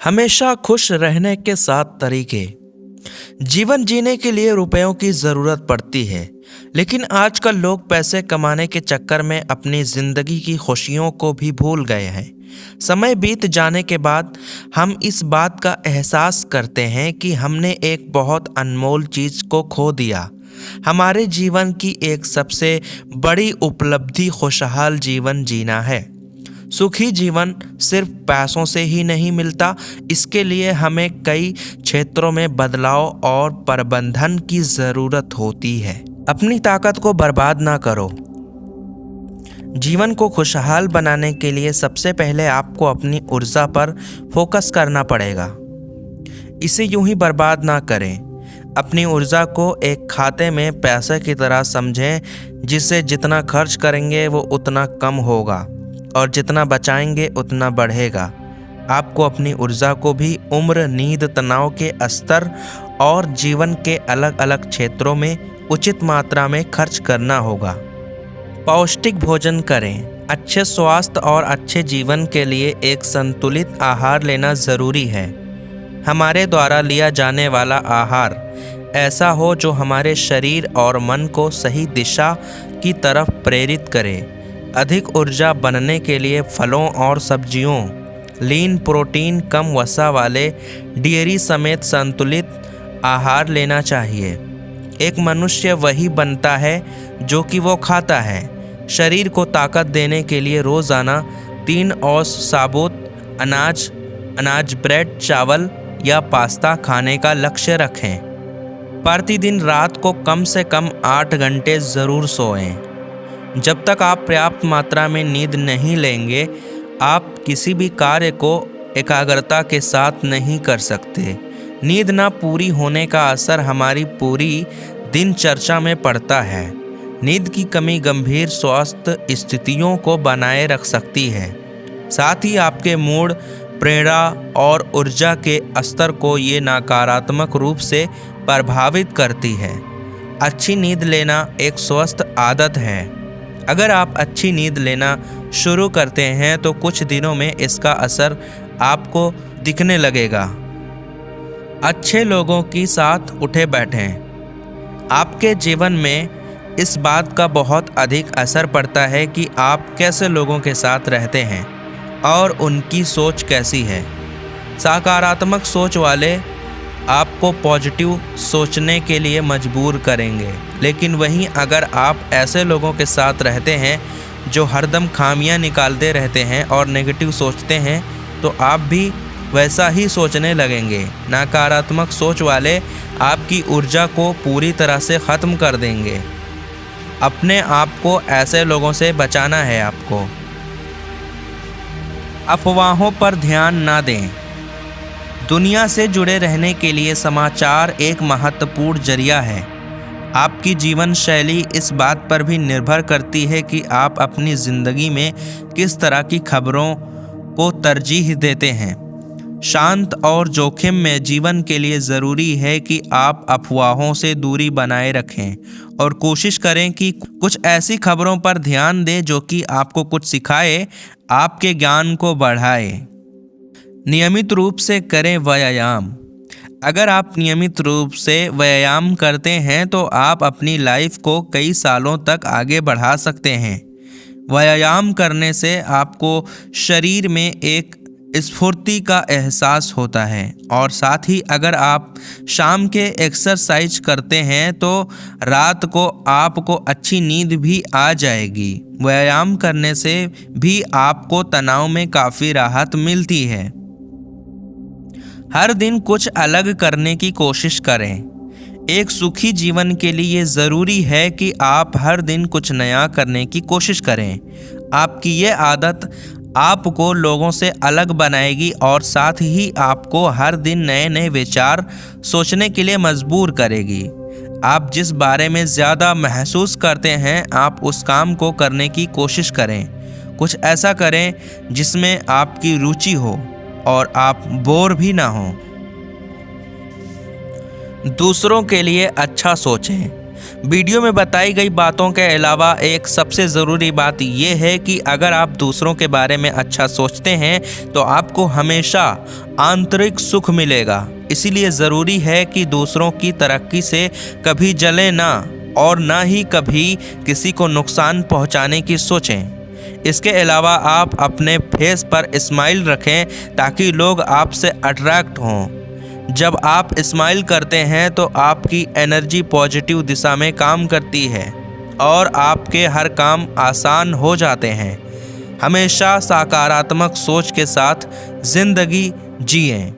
हमेशा खुश रहने के 7 तरीके। जीवन जीने के लिए रुपयों की ज़रूरत पड़ती है, लेकिन आजकल लोग पैसे कमाने के चक्कर में अपनी ज़िंदगी की खुशियों को भी भूल गए हैं। समय बीत जाने के बाद हम इस बात का एहसास करते हैं कि हमने एक बहुत अनमोल चीज़ को खो दिया। हमारे जीवन की एक सबसे बड़ी उपलब्धि खुशहाल जीवन जीना है। सुखी जीवन सिर्फ पैसों से ही नहीं मिलता, इसके लिए हमें कई क्षेत्रों में बदलाव और प्रबंधन की ज़रूरत होती है। अपनी ताकत को बर्बाद ना करो। जीवन को खुशहाल बनाने के लिए सबसे पहले आपको अपनी ऊर्जा पर फोकस करना पड़ेगा। इसे यूं ही बर्बाद ना करें। अपनी ऊर्जा को एक खाते में पैसे की तरह समझें, जिसे जितना खर्च करेंगे वो उतना कम होगा और जितना बचाएंगे उतना बढ़ेगा। आपको अपनी ऊर्जा को भी उम्र, नींद, तनाव के स्तर और जीवन के अलग अलग क्षेत्रों में उचित मात्रा में खर्च करना होगा। पौष्टिक भोजन करें। अच्छे स्वास्थ्य और अच्छे जीवन के लिए एक संतुलित आहार लेना ज़रूरी है। हमारे द्वारा लिया जाने वाला आहार ऐसा हो जो हमारे शरीर और मन को सही दिशा की तरफ प्रेरित करे। अधिक ऊर्जा बनने के लिए फलों और सब्जियों, लीन प्रोटीन, कम वसा वाले डेयरी समेत संतुलित आहार लेना चाहिए। एक मनुष्य वही बनता है जो कि वो खाता है। शरीर को ताकत देने के लिए रोज़ाना 3 औंस साबुत अनाज, ब्रेड, चावल या पास्ता खाने का लक्ष्य रखें। प्रतिदिन रात को कम से कम 8 घंटे ज़रूर सोएं। जब तक आप पर्याप्त मात्रा में नींद नहीं लेंगे, आप किसी भी कार्य को एकाग्रता के साथ नहीं कर सकते। नींद ना पूरी होने का असर हमारी पूरी दिनचर्या में पड़ता है। नींद की कमी गंभीर स्वास्थ्य स्थितियों को बनाए रख सकती है। साथ ही आपके मूड, प्रेरणा और ऊर्जा के स्तर को ये नकारात्मक रूप से प्रभावित करती है। अच्छी नींद लेना एक स्वस्थ आदत है। अगर आप अच्छी नींद लेना शुरू करते हैं तो कुछ दिनों में इसका असर आपको दिखने लगेगा। अच्छे लोगों के साथ उठे बैठें। आपके जीवन में इस बात का बहुत अधिक असर पड़ता है कि आप कैसे लोगों के साथ रहते हैं और उनकी सोच कैसी है। सकारात्मक सोच वाले आपको पॉजिटिव सोचने के लिए मजबूर करेंगे, लेकिन वहीं अगर आप ऐसे लोगों के साथ रहते हैं जो हरदम खामियां निकालते रहते हैं और नेगेटिव सोचते हैं, तो आप भी वैसा ही सोचने लगेंगे। नकारात्मक सोच वाले आपकी ऊर्जा को पूरी तरह से ख़त्म कर देंगे। अपने आप को ऐसे लोगों से बचाना है आपको। अफवाहों पर ध्यान ना दें। दुनिया से जुड़े रहने के लिए समाचार एक महत्वपूर्ण जरिया है। आपकी जीवन शैली इस बात पर भी निर्भर करती है कि आप अपनी ज़िंदगी में किस तरह की खबरों को तरजीह देते हैं। शांत और जोखिम में जीवन के लिए ज़रूरी है कि आप अफवाहों से दूरी बनाए रखें और कोशिश करें कि कुछ ऐसी खबरों पर ध्यान दें जो कि आपको कुछ सिखाए, आपके ज्ञान को बढ़ाए। नियमित रूप से करें व्यायाम। अगर आप नियमित रूप से व्यायाम करते हैं तो आप अपनी लाइफ को कई सालों तक आगे बढ़ा सकते हैं। व्यायाम करने से आपको शरीर में एक स्फूर्ति का एहसास होता है और साथ ही अगर आप शाम के एक्सरसाइज करते हैं तो रात को आपको अच्छी नींद भी आ जाएगी। व्यायाम करने से भी आपको तनाव में काफ़ी राहत मिलती है। हर दिन कुछ अलग करने की कोशिश करें। एक सुखी जीवन के लिए ज़रूरी है कि आप हर दिन कुछ नया करने की कोशिश करें। आपकी ये आदत आपको लोगों से अलग बनाएगी और साथ ही आपको हर दिन नए नए विचार सोचने के लिए मजबूर करेगी। आप जिस बारे में ज़्यादा महसूस करते हैं, आप उस काम को करने की कोशिश करें। कुछ ऐसा करें जिसमें आपकी रुचि हो और आप बोर भी ना हो। दूसरों के लिए अच्छा सोचें। वीडियो में बताई गई बातों के अलावा एक सबसे ज़रूरी बात यह है कि अगर आप दूसरों के बारे में अच्छा सोचते हैं तो आपको हमेशा आंतरिक सुख मिलेगा। इसीलिए ज़रूरी है कि दूसरों की तरक्की से कभी जलें ना और ना ही कभी किसी को नुकसान पहुंचाने की सोचें। इसके अलावा आप अपने फेस पर स्माइल रखें ताकि लोग आपसे अट्रैक्ट हों। जब आप स्माइल करते हैं तो आपकी एनर्जी पॉजिटिव दिशा में काम करती है और आपके हर काम आसान हो जाते हैं। हमेशा सकारात्मक सोच के साथ ज़िंदगी जिएं।